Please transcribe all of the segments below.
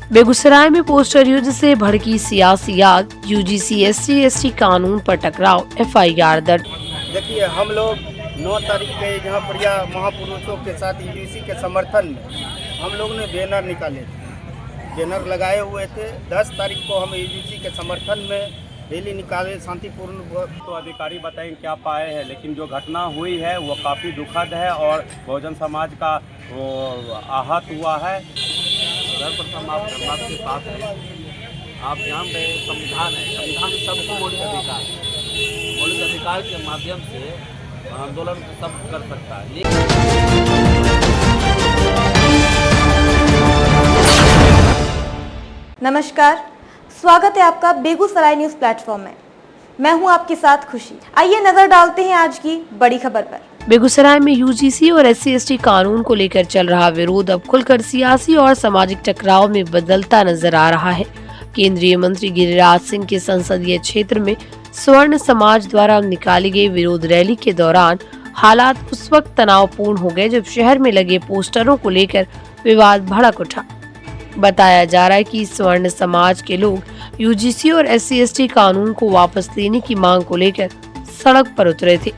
बेगूसराय में पोस्टर युद्ध से भड़की सियासी आग, यूजीसी SC/ST कानून पर टकराव, FIR दर्ज। देखिए, हम लोग 9 तारीख के यहाँ प्रिया महापुरुषों के साथ यूजीसी के समर्थन में हम लोग ने बैनर निकाले थे, बैनर लगाए हुए थे। 10 तारीख को हम यूजीसी के समर्थन में रैली निकाले शांतिपूर्ण। तो अधिकारी बताएं क्या पाए हैं, लेकिन जो घटना हुई है वो काफ़ी दुखद है और बहुजन समाज का वो आहत हुआ है। सर्वप्रथम आप समाज के साथ हैं, आप जान रहे हैं संविधान है, संविधान सबको मौलिक अधिकार है, मौलिक अधिकार के माध्यम से आंदोलन सब कर सकता है। नमस्कार, स्वागत है आपका बेगूसराय न्यूज प्लेटफॉर्म में। मैं हूं आपके साथ खुशी। आइए नजर डालते हैं आज की बड़ी खबर पर। बेगूसराय में यूजीसी और SC/ST कानून को लेकर चल रहा विरोध अब खुलकर सियासी और सामाजिक टकराव में बदलता नजर आ रहा है। केंद्रीय मंत्री गिरिराज सिंह के संसदीय क्षेत्र में स्वर्ण समाज द्वारा निकाली गई विरोध रैली के दौरान हालात उस वक्त तनावपूर्ण हो गए जब शहर में लगे पोस्टरों को लेकर विवाद भड़क उठा। बताया जा रहा है कि स्वर्ण समाज के लोग यूजीसी और SC/ST कानून को वापस लेने की मांग को लेकर सड़क पर उतरे थे।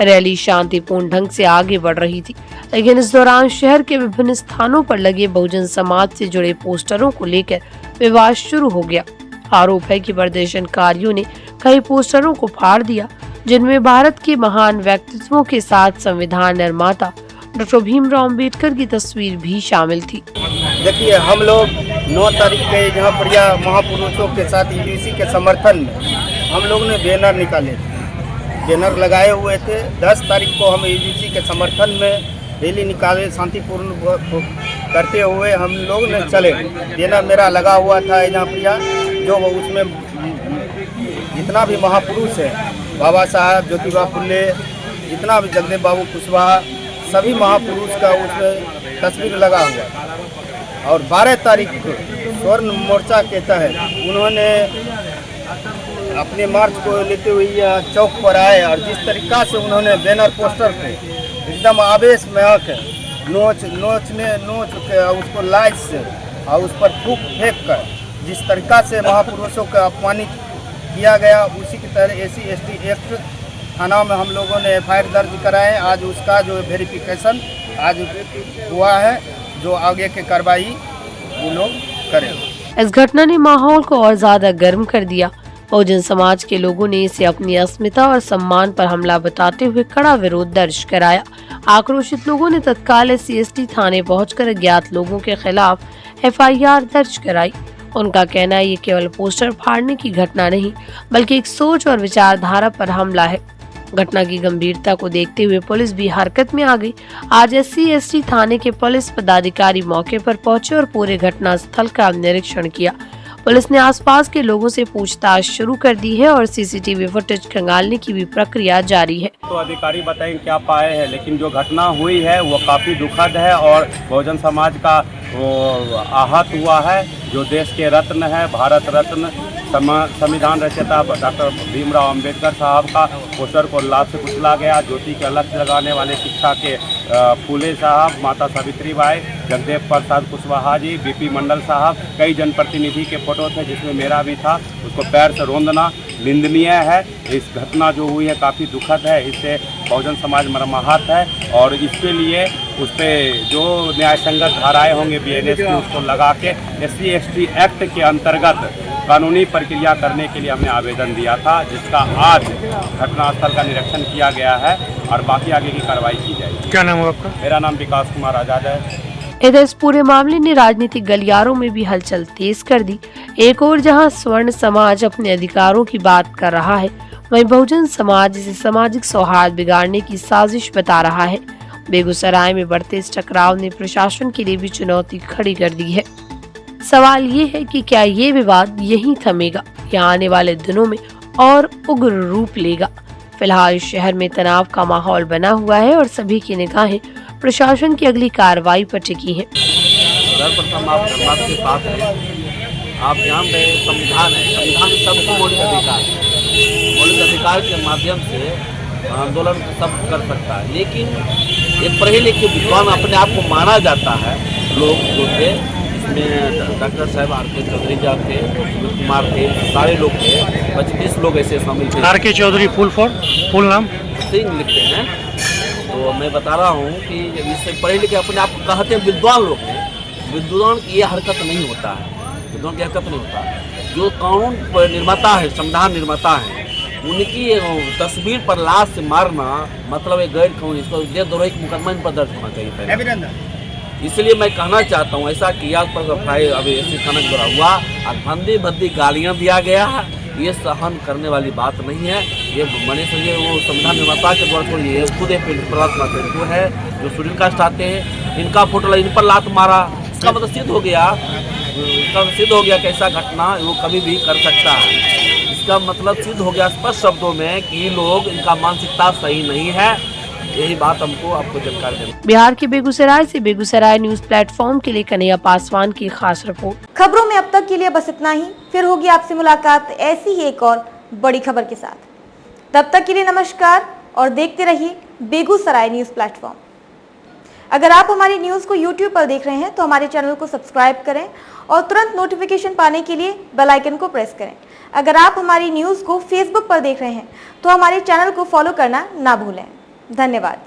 रैली शांतिपूर्ण ढंग से आगे बढ़ रही थी, लेकिन इस दौरान शहर के विभिन्न स्थानों पर लगे बहुजन समाज से जुड़े पोस्टरों को लेकर विवाद शुरू हो गया। आरोप है कि प्रदर्शनकारियों ने कई पोस्टरों को फाड़ दिया, जिनमें भारत के महान व्यक्तित्वों के साथ संविधान निर्माता डॉक्टर भीमराव अंबेडकर की तस्वीर भी शामिल थी। देखिए, हम लोग 9 तारीख के यहाँ प्रिया महापुरुषों के साथ यूजीसी के समर्थन में हम लोग ने बैनर निकाले थे, बैनर लगाए हुए थे। 10 तारीख को हम यूजीसी के समर्थन में रैली निकाले शांतिपूर्ण करते हुए हम लोग ने चले। बैनर मेरा लगा हुआ था यहाँ प्रिया, जो उसमें जितना भी महापुरुष है, बाबा साहब ज्योतिबा फुले, जितना भी जगदेव बाबू कुशवाहा, सभी महापुरुष का उसमें तस्वीर लगा हुआ था। और 12 तारीख को स्वर्ण मोर्चा के तहत उन्होंने अपने मार्च को लेते हुए यह चौक पर आए और जिस तरीक़ा से उन्होंने बैनर पोस्टर पे एकदम आवेश में आकर नोच के उसको लाइट से और उस पर थूक फेंक कर जिस तरीक़ा से महापुरुषों का अपमानित किया गया, उसी की तरह SC/ST एक्ट थाना में हम लोगों ने FIR दर्ज कराए। आज उसका जो वेरिफिकेशन आज हुआ है, जो आगे की कार्रवाई वो लोग करें। इस घटना ने माहौल को और ज्यादा गर्म कर दिया। बहुजन समाज के लोगों ने इसे अपनी अस्मिता और सम्मान पर हमला बताते हुए कड़ा विरोध दर्ज कराया। आक्रोशित लोगों ने तत्काल SC/ST थाने पहुंचकर अज्ञात लोगों के खिलाफ FIR दर्ज कराई। उनका कहना है ये केवल पोस्टर फाड़ने की घटना नहीं, बल्कि एक सोच और विचारधारा पर हमला है। घटना की गंभीरता को देखते हुए पुलिस भी हरकत में आ गई। आज SC/ST थाने के पुलिस पदाधिकारी मौके पर पहुंचे और पूरे घटना स्थल का निरीक्षण किया। पुलिस ने आसपास के लोगों से पूछताछ शुरू कर दी है और CCTV फुटेज खंगालने की भी प्रक्रिया जारी है। तो अधिकारी बताएं क्या पाए हैं, लेकिन जो घटना हुई है वो काफ़ी दुखद है और बहुजन समाज का वो आहत हुआ है। जो देश के रत्न है, भारत रत्न संविधान रचयिता डॉक्टर भीमराव अंबेडकर साहब का पोस्टर को लात से कुचला गया। ज्योति के अलग लगाने वाले शिक्षा के फूले साहब, माता सावित्री बाई, जगदेव प्रसाद कुशवाहा जी, BP मंडल साहब, कई जनप्रतिनिधि के फोटो थे जिसमें मेरा भी था। उसको पैर से रौंदना निंदनीय है। इस घटना जो हुई है काफ़ी दुखद है, इससे बहुजन समाज मर्माहत है और इसके लिए उस पर जो न्याय संगत धाराएँ होंगे BNS की, उसको लगा के SC/ST एक्ट के अंतर्गत कानूनी प्रक्रिया करने के लिए हमने आवेदन दिया था, जिसका आज घटनास्थल का निरीक्षण किया गया है और बाकी आगे की कार्रवाई की जाएगी। क्या नाम है आपका? मेरा नाम विकास कुमार आजाद है। इधर इस पूरे मामले ने राजनीतिक गलियारों में भी हलचल तेज कर दी। एक और जहां स्वर्ण समाज अपने अधिकारों की बात कर रहा है, वहीं बहुजन समाज इसे सामाजिक सौहार्द बिगाड़ने की साजिश बता रहा है। बेगूसराय में बढ़ते इस टकराव ने प्रशासन के लिए भी चुनौती खड़ी कर दी है। सवाल ये है कि क्या ये विवाद यहीं थमेगा या आने वाले दिनों में और उग्र रूप लेगा। फिलहाल शहर में तनाव का माहौल बना हुआ है और सभी की निगाहें प्रशासन की अगली कार्रवाई पर टिकी हैं। सर्वप्रथम आप समाज के साथ हैं, आप जान रहे हैं संविधान है, संविधान सबको मौलिक अधिकार है, मौलिक अधिकार के माध्यम से आंदोलन सब कर सकता है। लेकिन एक पढ़े लिखे विद्वान अपने आप को माना जाता है, लोग जो थे इसमें डॉक्टर साहब R.K. चौधरी जी थे, सुमित कुमार थे, सारे लोग थे, 25 लोग ऐसे शामिल थे। R.K. चौधरी फुल नाम सिंह लिखते हैं। तो मैं बता रहा हूँ कि इससे पढ़े लिखे अपने आप को कहते हैं विद्वान लोग हैं। विद्वान की ये हरकत नहीं होता है, विद्वान की हरकत नहीं होता है। जो कानून निर्माता है, संविधान निर्माता है, उनकी तस्वीर पर लाश से मारना मतलब एक गैर कानूनी, इसको देशद्रोही के मुकदमा इन पर दर्ज होना चाहिए पहले। इसलिए मैं कहना चाहता हूँ ऐसा किया पर अभी ऐसी थाना द्वारा हुआ और भद्दी भद्दी गालियाँ दिया गया है, ये सहन करने वाली बात नहीं है। ये मने समझिए वो संविधान निर्माता के द्वारा छोड़िए, खुद एक पेंटू है जो स्टूडेंट कास्ट आते हैं, इनका फोटो इन पर लात मारा, इसका मतलब सिद्ध हो गया कि ऐसा घटना वो कभी भी कर सकता है। इसका मतलब सिद्ध हो गया स्पष्ट शब्दों में कि लोग इनका मानसिकता सही नहीं है। यही बात हमको आपको जानकारी देनी। बिहार के बेगूसराय से बेगूसराय न्यूज प्लेटफॉर्म के लिए कन्हैया पासवान की खास रिपोर्ट। खबरों में अब तक के लिए बस इतना ही, फिर होगी आपसे मुलाकात ऐसी ही एक और बड़ी खबर के साथ। तब तक के लिए नमस्कार और देखते रहिए बेगूसराय न्यूज प्लेटफॉर्म। अगर आप हमारी न्यूज को YouTube पर देख रहे हैं तो हमारे चैनल को सब्सक्राइब करें और तुरंत नोटिफिकेशन पाने के लिए बेल आइकन को प्रेस करें। अगर आप हमारी न्यूज को Facebook पर देख रहे हैं तो हमारे चैनल को फॉलो करना ना भूलें। धन्यवाद।